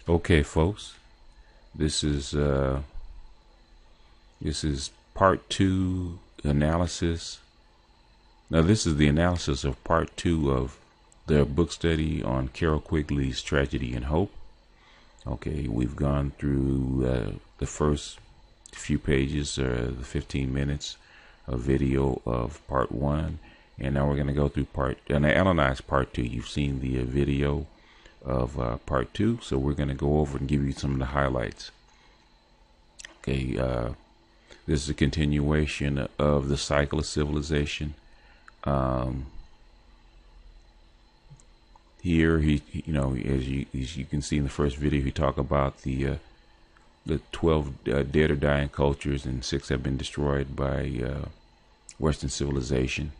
Okay, folks, this is uh, this is part two analysis. Now, this is the analysis of part two of the book study on Carol Quigley's Tragedy and Hope. Okay, we've gone through the first few pages, the 15 minutes of video of part one, and now we're going to go through and analyze part two. You've seen the video of part two, so we're going to go over and give you some of the highlights. Okay, this is a continuation of the cycle of civilization. Here, as you can see in the first video, he talked about the 12 dead or dying cultures, and 6 have been destroyed by Western civilization.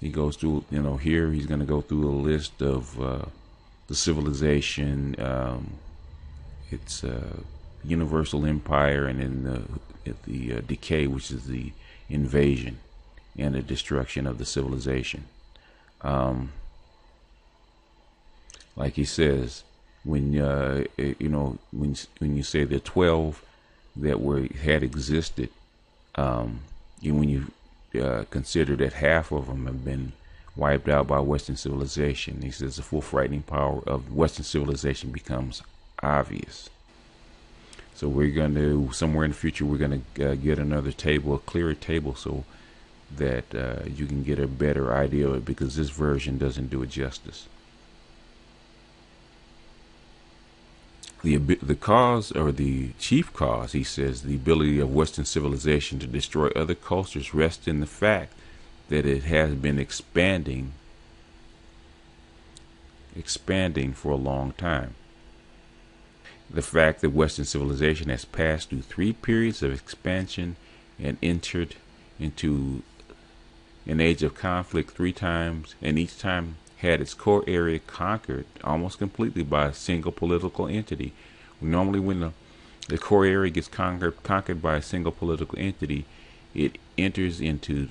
He goes through, here he's going to go through a list of the civilization, its universal empire, and then the decay, which is the invasion and the destruction of the civilization. Like he says, when when you say the 12 that had existed, when you consider that half of them have been wiped out by Western civilization, he says the full frightening power of Western civilization becomes obvious. So we're going to, somewhere in the future, we're going to get another table, a clearer table, so that you can get a better idea of it, because this version doesn't do it justice. The cause, or the chief cause, he says, the ability of Western civilization to destroy other cultures rests in the fact that it has been expanding for a long time. The fact that Western civilization has passed through 3 periods of expansion and entered into an age of conflict 3 times, and each time had its core area conquered almost completely by a single political entity. Normally, when the core area gets conquered by a single political entity, it enters into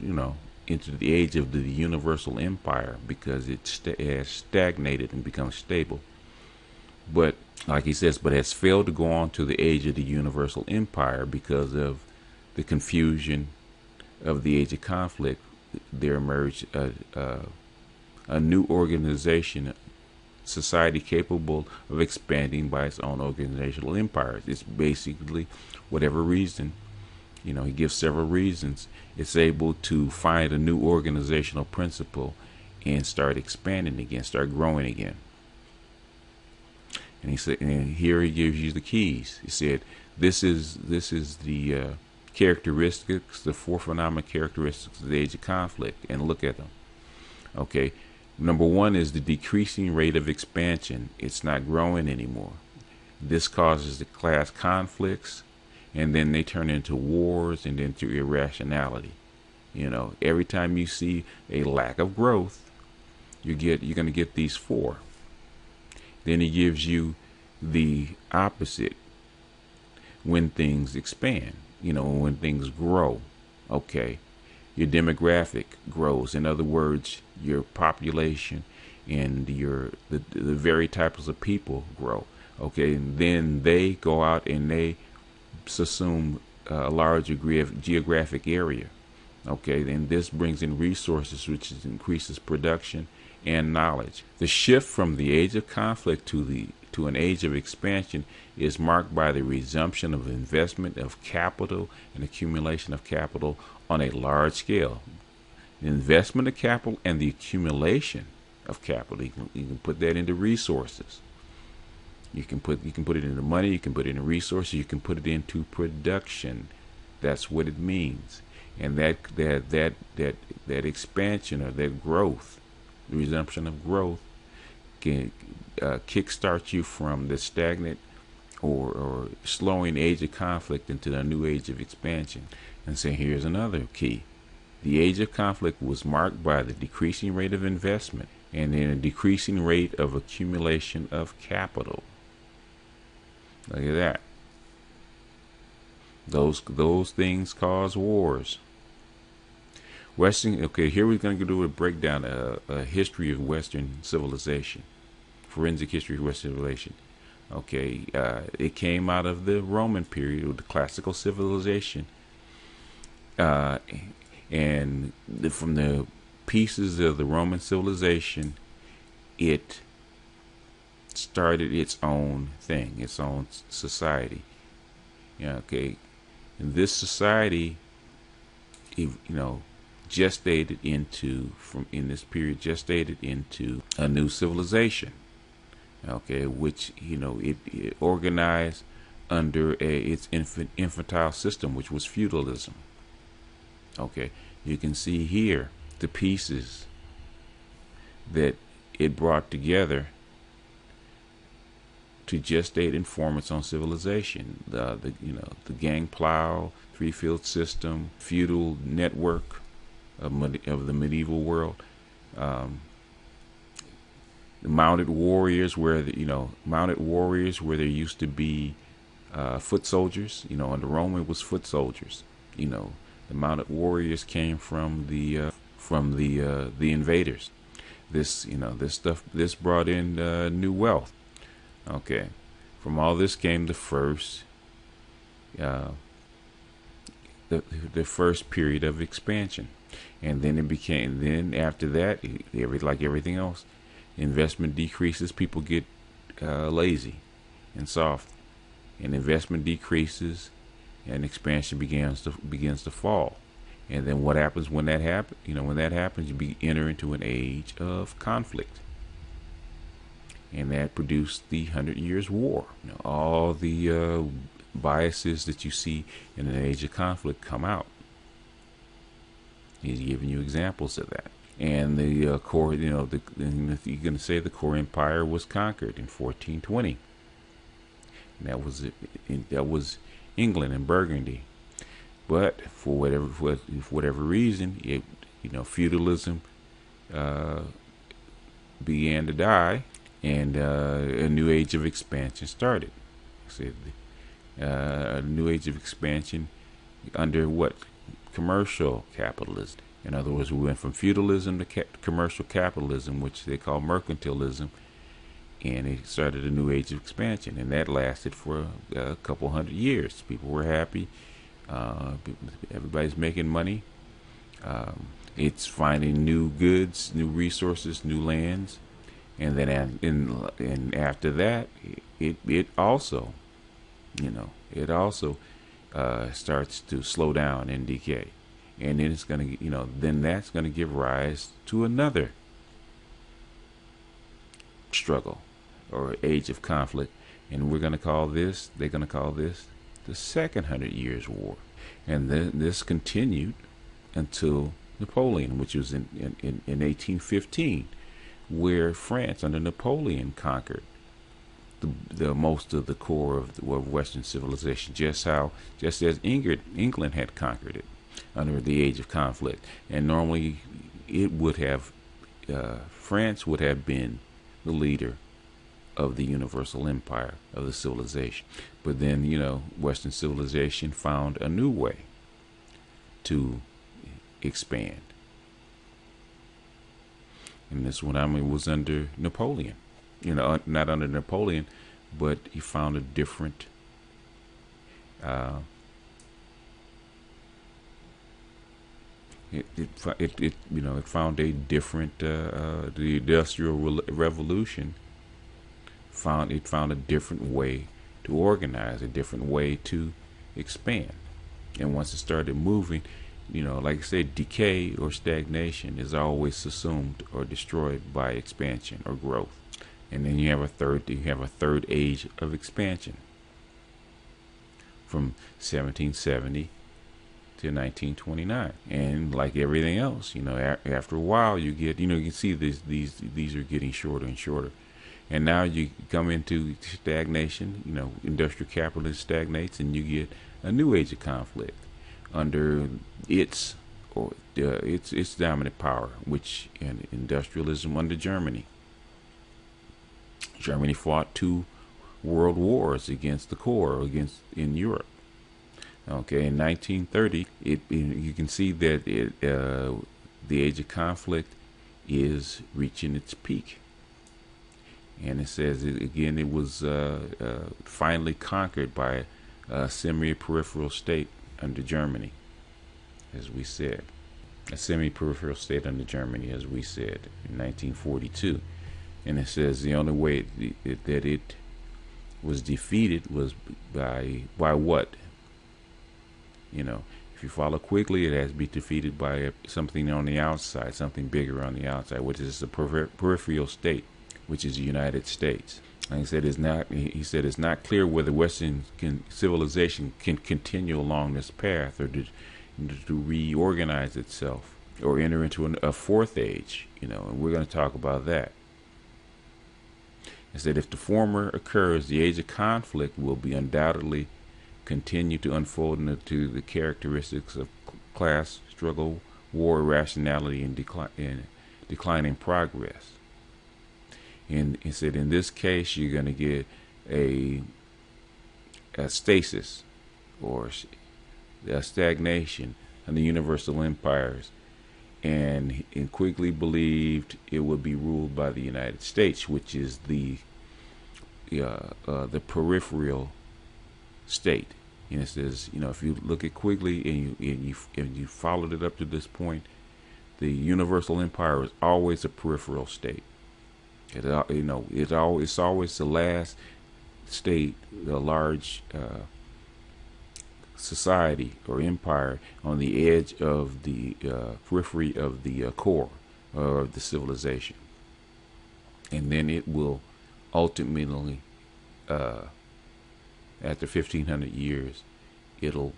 into the age of the universal empire, because it has stagnated and become stable. But like he says, but has failed to go on to the age of the universal empire because of the confusion of the age of conflict. There emerged a new organization, society capable of expanding by its own organizational empires. It's basically, whatever reason, he gives several reasons, it's able to find a new organizational principle and start expanding again, start growing again. And he said, and here he gives you the keys. He said, this is the characteristics, the 4 phenomenal characteristics of the age of conflict, and look at them. Okay, number 1 is the decreasing rate of expansion. It's not growing anymore. This causes the class conflicts, and then they turn into wars and into irrationality. Every time you see a lack of growth, you're going to get these 4. Then he gives you the opposite when things expand, when things grow. Okay, your demographic grows. In other words, your population and the very types of people grow. Okay, and then they go out and they assume a large degree of geographic area. Okay, then this brings in resources, which increases production and knowledge. The shift from the age of conflict to an age of expansion is marked by the resumption of investment of capital and accumulation of capital on a large scale. The investment of capital and the accumulation of capital, you can put that into resources. You can put it into money, you can put it in resources, you can put it into production. That's what it means. And that expansion, or that growth, the resumption of growth, can kickstart you from the stagnant or slowing age of conflict into a new age of expansion. And so here's another key. The age of conflict was marked by the decreasing rate of investment and then a decreasing rate of accumulation of capital. Look at that. Those things cause wars. Okay, here we're going to do a breakdown, a history of Western civilization. forensic history of Western civilization. Okay, it came out of the Roman period, or the classical civilization, uh, and from the pieces of the Roman civilization, it started its own thing, its own society. Yeah, okay, and this society, gestated into from in this period gestated into a new civilization. Okay, which it organized under its infantile system, which was feudalism. Okay, you can see here the pieces that it brought together to gestate and form its own civilization. The gang plow, three field system, feudal network of the medieval world. The mounted warriors, where there used to be foot soldiers. Under Rome it was foot soldiers. The mounted warriors came from the invaders. This brought in new wealth. Okay, from all this came the first the first period of expansion, and then after that, like everything else, investment decreases, people get lazy and soft, and investment decreases, and expansion begins to fall. And then what happens when that happens? When that happens, you enter into an age of conflict, and that produced the 100 Years' War. All the biases that you see in an age of conflict come out. He's giving you examples of that. And the core, you're going to say the core empire was conquered in 1420. And that was England and Burgundy. But for whatever reason, feudalism began to die, and a new age of expansion started. A new age of expansion under what? Commercial capitalism. In other words, we went from feudalism to commercial capitalism, which they call mercantilism, and it started a new age of expansion, and that lasted for a couple 100 years. People were happy. Everybody's making money. It's finding new goods, new resources, new lands, and then after that, it also starts to slow down and decay, and then it's going to that's going to give rise to another struggle or age of conflict, and they're going to call this the Second 100 Years' War. And then this continued until Napoleon, which was in 1815, where France under Napoleon conquered the most of the core of Western civilization, just as England had conquered it under the age of conflict. And normally it would have France would have been the leader of the universal empire of the civilization. But then, Western civilization found a new way to expand. And this one, was under Napoleon. Not under Napoleon, but he found a different it found a different the Industrial Revolution found a different way to organize, a different way to expand. And once it started moving, like I said, decay or stagnation is always assumed or destroyed by expansion or growth. And then you have a third age of expansion from 1770 to 1929. And like everything else, after a while you get, you can see these are getting shorter and shorter. And now you come into stagnation, industrial capitalism stagnates, and you get a new age of conflict under its dominant power, which in industrialism under Germany. Germany fought 2 world wars against the core, in Europe. Okay, in 1930, you can see that the age of conflict is reaching its peak. And it says again, it was finally conquered by a semi-peripheral state under Germany, as we said. A semi-peripheral state under Germany, as we said, in 1942. And it says the only way that it was defeated was by what? You know, if you follow quickly, it has to be defeated by something on the outside, something bigger on the outside, which is the peripheral state, which is the United States. And he said it's not clear whether Western civilization can continue along this path, or to reorganize itself, or enter into a fourth age. You know, and we're going to talk about that. It said if the former occurs, the age of conflict will be undoubtedly continue to unfold into the characteristics of class struggle, war, irrationality, and declining progress. And it said in this case, you're going to get a stasis, or a stagnation of the universal empires, and quickly believed it would be ruled by the United States, which is the peripheral state. And it says, you know, if you look at quickly and you followed it up to this point, the universal empire is always a peripheral state. It's always the last state, the large society or empire on the edge of the periphery of the core of the civilization, and then it will ultimately, after 1,500 years, it'll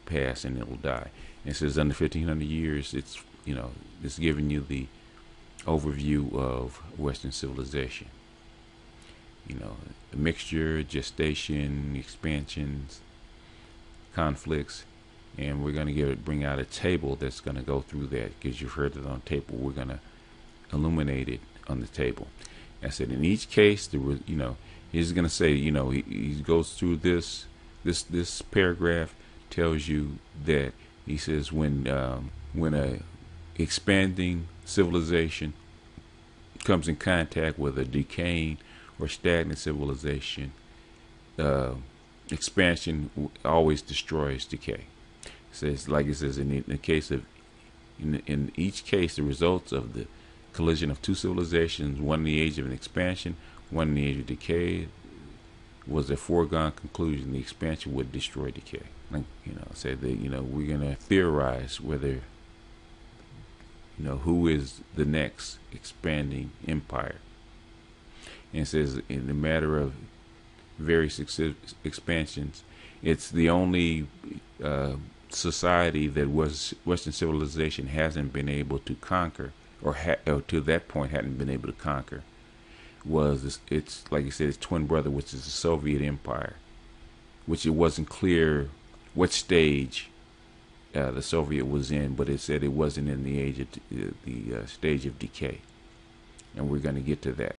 pass and it'll die. And it says under 1,500 years, it's giving you the overview of Western civilization. You know, the mixture, gestation, expansions, conflicts, and we're going to bring out a table that's going to go through that, because you've heard it on table. We're going to illuminate it on the table. I said in each case, he's going to say, he goes through this paragraph, tells you that he says when a expanding civilization comes in contact with a decaying or stagnant civilization, expansion always destroys decay. It says, like it says, in each case, the results of the collision of two civilizations, one in the age of an expansion, one in the age of decay, was a foregone conclusion. The expansion would destroy decay. Said that we're gonna theorize whether who is the next expanding empire. And it says in the matter of various expansions, it's the only society that Western civilization hasn't been able to conquer, or to that point hadn't been able to conquer, it's like you said, its twin brother, which is the Soviet Empire, which it wasn't clear what stage the Soviet was in, but it said it wasn't in the age of the stage of decay, and we're going to get to that.